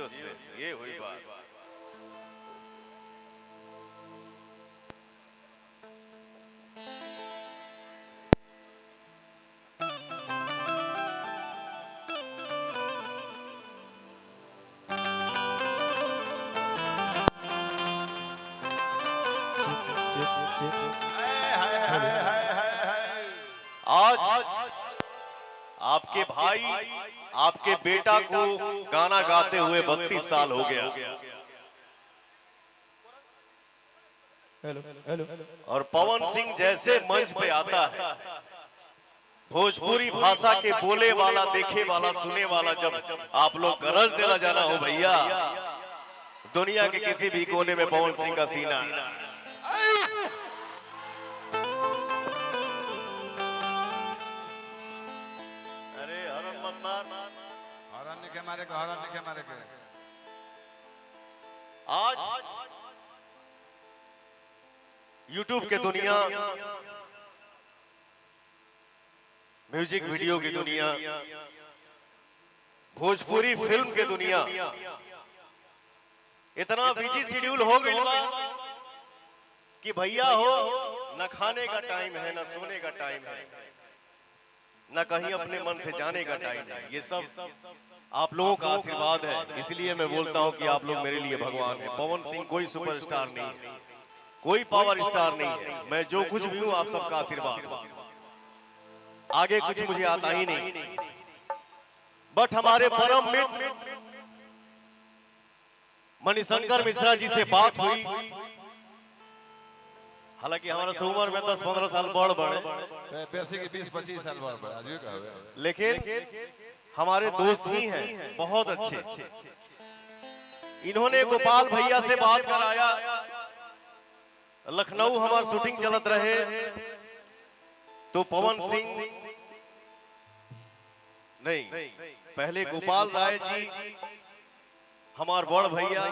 उससे, ये हुई बात। आज आपके भाई आपके बेटा को गाना गाते हुए 32 साल हो गया। और पवन सिंह जैसे मंच पे आता है, भोजपुरी भाषा के बोले वाला, देखे वाला, सुने वाला, जब आप लोग गरज देना जाना हो भैया, दुनिया के किसी भी कोने में पवन सिंह का सीना। अरे हरन मत मार, हरन नहीं के मारे को, हरन नहीं के मारे को। आज YouTube के दुनिया, म्यूजिक वीडियो की दुनिया, भोजपुरी फिल्म के दुनिया इतना बिजी शेड्यूल हो गया कि भैया हो न खाने का टाइम है, न सोने का टाइम है, न कहीं अपने मन से जाने का टाइम है। ये सब आप लोगों का आशीर्वाद है, इसलिए मैं बोलता हूं कि आप लोग मेरे लिए भगवान है। पवन सिंह कोई सुपरस्टार नहीं है, कोई पावर स्टार नहीं है। मैं जो कुछ भी हूं आप सबका आशीर्वाद, आगे कुछ मुझे आता ही नहीं। बट हमारे परम मित्र मणिशंकर मिश्रा जी से बात हुई, हालांकि हमारा से उम्र में 10-15 साल बड़े, पैसे के 20-25 साल बड़े, लेकिन हमारे दोस्त ही हैं, बहुत अच्छे। इन्होंने गोपाल भैया से बात कराया, लखनऊ हमारा शूटिंग चलत रहे, तो पवन सिंह नहीं, पहले गोपाल राय जी, हमार बड़ भैया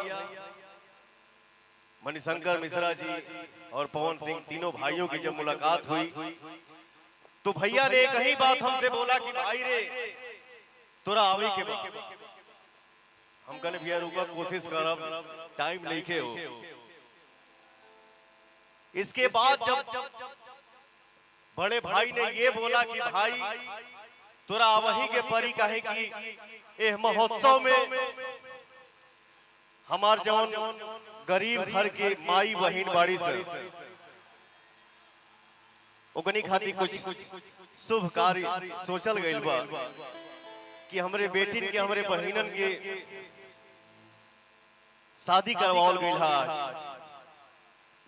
मणिशंकर मिश्रा जी और पवन सिंह, तीनों भाइयों की जब मुलाकात हुई तो भैया ने एक ही बात हमसे बोला कि भाई रे तोरा आवे के बाद। हम कहने भैया रुका, कोशिश करब, टाइम लेके हो। इसके बाद जब बड़े भाई ने ये बोला कि भाई तोरा वही के परी कहे कि एह महोत्सव में हमार जौन गरीब घर के माई बहन बाड़ी से ओकनी खातिर कुछ शुभ कार्य सोचल गइल बा कि हमरे बेटिन के, हमरे बहिनन के शादी करवाओल गइल आज।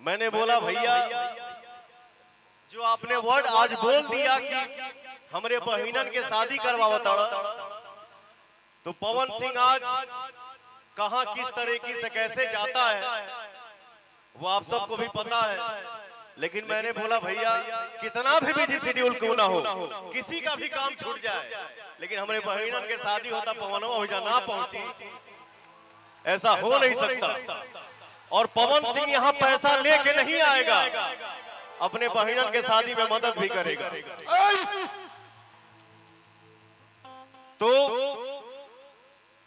मैंने बोला भैया जो आपने वर्ड आज बोल दिया कि हमरे बहिनन के शादी करवावता, तो पवन सिंह आज कहां किस तरीके से कैसे जाता है वो आप सबको भी पता है। लेकिन मैंने बोला भैया कितना भी बिजी शेड्यूल क्यों ना हो, किसी का भी काम छूट जाए, लेकिन हमरे बहिनन के शादी होता पवनवा हो जा ना पहुंची, ऐसा हो नहीं सकता। और पवन सिंह यहाँ पैसा लेके नहीं आएगा, अपने बहिनन के शादी में मदद भी करेगा। तो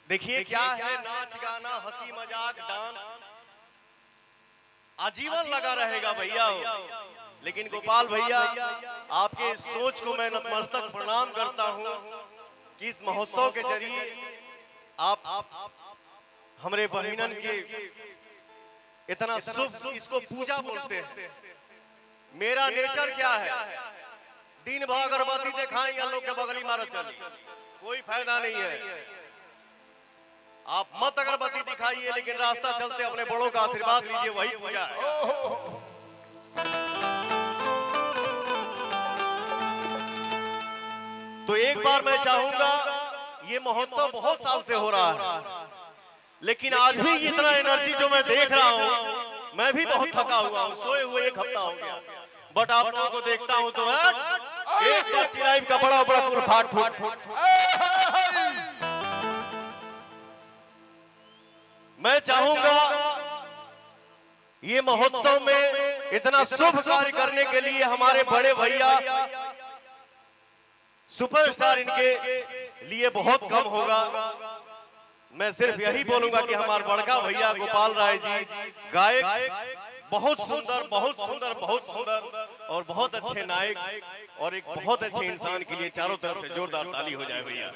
देखिए क्या है, नाच गाना, हंसी मजाक, डांस आजीवन लगा रहेगा भैया। लेकिन गोपाल भैया आपके सोच को मैं नतमस्तक प्रणाम करता हूं कि इस महोत्सव के जरिए आप हमरे बहिनन के इतना शुभ, इसको पूजा बोलते हैं। मेरा नेचर क्या है, दिन भर अगरबत्ती दिखाएं या लोग के बगली मारो चली, कोई फायदा नहीं है। आप मत अगरबत्ती दिखाइए, लेकिन रास्ता चलते अपने बड़ों का आशीर्वाद लीजिए, वही पूजा है। तो एक बार मैं चाहूंगा, ये महोत्सव बहुत साल से हो रहा है, लेकिन आज भी इतना एनर्जी जो मैं देख रहा हूं, मैं भी बहुत थका हुआ हूं, सोए हुए 1 हफ्ता हो गया। बट आप लोगों को देखता हूं तो एक बार चिराई का बड़ा बड़ा कुल फाट फूट। मैं चाहूंगा ये महोत्सव में इतना शुभ कार्य करने के लिए हमारे बड़े भैया सुपरस्टार, इनके लिए बहुत कम होगा। मैं सिर्फ यही बोलूंगा कि हमारे बड़का भैया गोपाल राय जी गायक, बहुत सुंदर बहुत सुंदर बहुत सुंदर और बहुत अच्छे नायक और एक बहुत अच्छे इंसान के लिए चारों तरफ से जोरदार ताली हो जाए भैया।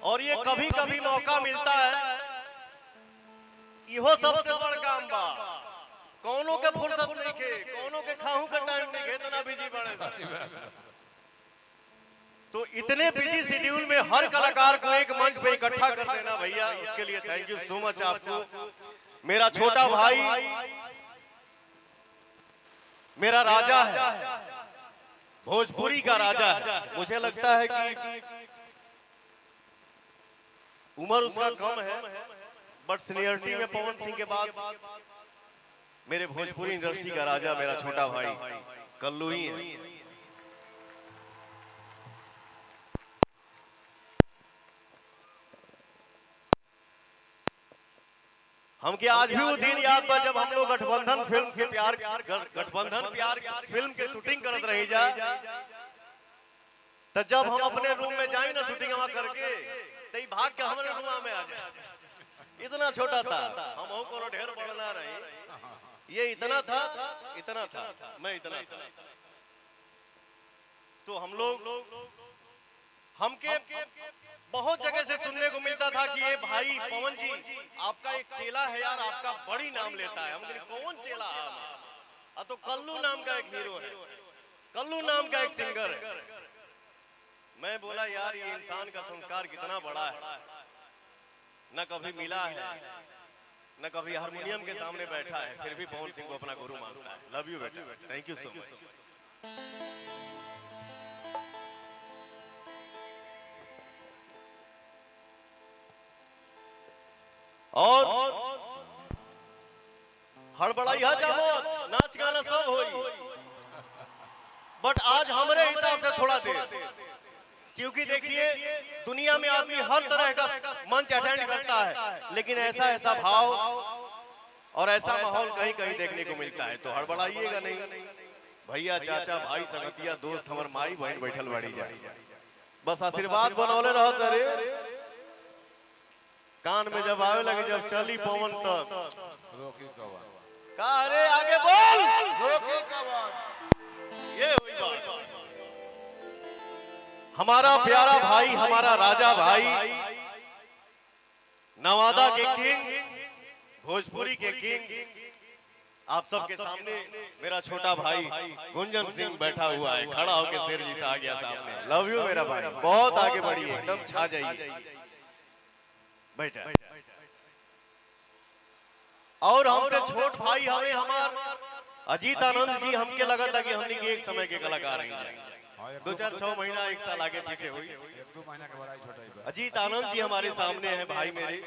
और ये कभी कभी मौका मिलता है, इहो सबसे बड़ काम बा। कौनों के फुर्सत नहीं के, कौनों के खाहू का टाइम नहीं के, इतना बिजी बड़े। तो इतने बिजी शेड्यूल में हर कलाकार को एक मंच पे इकट्ठा कर देना भैया, उसके लिए थैंक यू सो मच आपको। मेरा छोटा भाई मेरा राजा है, भोजपुरी का राजा है। मुझे लगता है कि उम्र उसका कम है, बट सीनियरिटी में पवन सिंह के बाद मेरे भोजपुरी इंडस्ट्री का राजा मेरा छोटा भाई कल्लू ही है। हम के आज भी वो दिन याद बा जब हम लोग गठबंधन फिल्म के गठबंधन प्यार फिल्म के शूटिंग करत रही जा। तो जब हम अपने रूम में जाए ना शूटिंग वहां करके, तो भाग के हमारे रूम में आ जाए। इतना छोटा था, हम को ढेर बढ़ना रही, ये इतना था मैं इतना था। तो हम लोग हमके बहुत जगह से सुनने को मिलता था कि ये भाई पवन जी आपका एक चेला है यार, आपका बड़ी नाम लेता है। हम कहे कौन चेला है? तो कल्लू नाम का एक हीरो है, कल्लू नाम का एक सिंगर है। मैं बोला यार ये इंसान का संस्कार कितना बड़ा है, न कभी मिला है न कभी हारमोनियम के सामने बैठा है, फिर भी पवन सिंह को अपना गुरु मानता है। लव यू बेटा, थैंक यू सो मच। और हड़बड़ाई जाबो, नाच गाना सब होई, बट आज हमारे हिसाब से थोड़ा देर, क्योंकि देखिए दुनिया में आदमी हर तरह का मंच अटेंड करता है, लेकिन ऐसा भाव और ऐसा माहौल कहीं कहीं देखने को मिलता है। तो हड़बड़ाइएगा नहीं भैया, चाचा भाई संगतिया दोस्त हमार माई बहन बैठल बाड़ी जाए, बस आशीर्वाद बनौले रहो सरे। कान में जब आवे लगे जब चली पवन तक रोकी कवा का, अरे आगे बोल, रोकी कवा। ये हुई बात। हमारा प्यारा भाई, हमारा राजा भाई, नवादा के किंग, भोजपुरी के किंग, आप सबके सामने मेरा छोटा भाई गुंजन सिंह बैठा हुआ है, खड़ा होकर शेर जी से आ गया सामने। लव यू मेरा भाई, बहुत आगे बढ़िए, एकदम छा जाइए बेटा। और हमसे छोट भाई हमें हमार अजीत आनंद जी, हमके लगा था कि हमने के एक समय के कलाकार हैं, 2-4-6 महीना 1 साल आगे पीछे हुई। 1-2 महीना के बड़ा छोटा अजीत आनंद जी हमारे सामने हैं, भाई मेरे,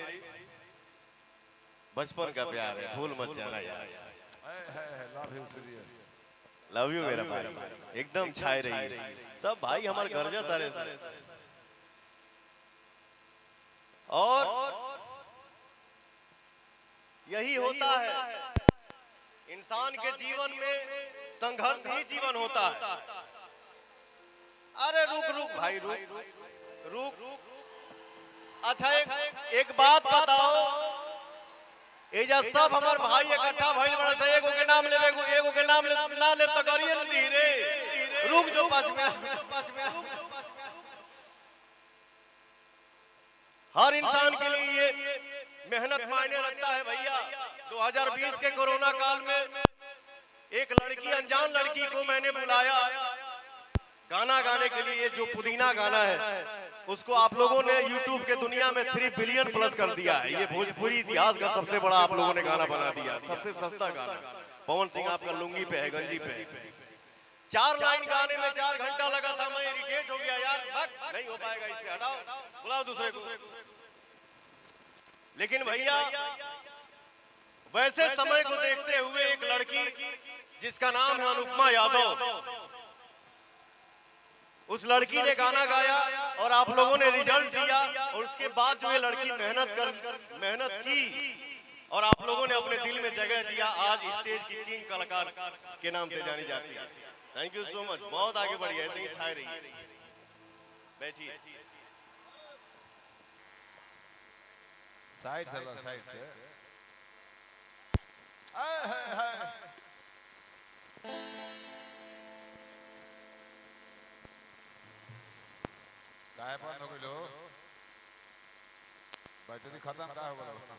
बचपन का प्यार है, भूल मत जाना यार। लव यू मेरा भाई, एकदम छाए रही सब भाई हमारे घर जाता रहे। और यही होता है इंसान के जीवन में, संघर्ष ही जीवन होता है। अरे रुक भाई, रुक। अच्छा एक बात बताओ, एजा सब हमार भाई इकट्ठा भइल बड़ा से, एगो के नाम लेबे, एगो के नाम ना ले तो करिए न धीरे, रुक जो 5 मिनट। हर इंसान के लिए ये मेहनत मायने रखता है भैया। 2020 के कोरोना काल में एक लड़की, अनजान लड़की को मैंने बुलाया गाना गाने के लिए, जो पुदीना गाना है उसको आप लोगों ने YouTube के दुनिया में 3 बिलियन प्लस कर दिया है। ये भोजपुरी इतिहास का सबसे बड़ा आप लोगों ने गाना बना दिया, सबसे सस्ता गाना। पवन सिंह आपका लुंगी पे है, गंजी पे है। 4 लाइन गाने में 4 घंटा लगा था, मैं इरिटेट हो गया यार, नहीं हो पाएगा, इससे हटाओ, बुलाओ दूसरे को। लेकिन भैया वैसे समय को देखते हुए एक लड़की जिसका नाम है अनुपमा यादव, उस लड़की ने गाना गाया और आप लोगों ने रिजल्ट दिया, और उसके बाद जो ये लड़की मेहनत की और आप लोगों ने अपने दिल में जगह दिया, आज स्टेज की किंग कलाकार के नाम से जानी जाती है। थैंक यू सो मच, बहुत आगे बढ़िए, ऐसे ही छाए रही। बैठिए। साइड से लो, साइड से। आए हाय हाय। काय बंद हो गई लो? बैटरी खत्म का हो गया?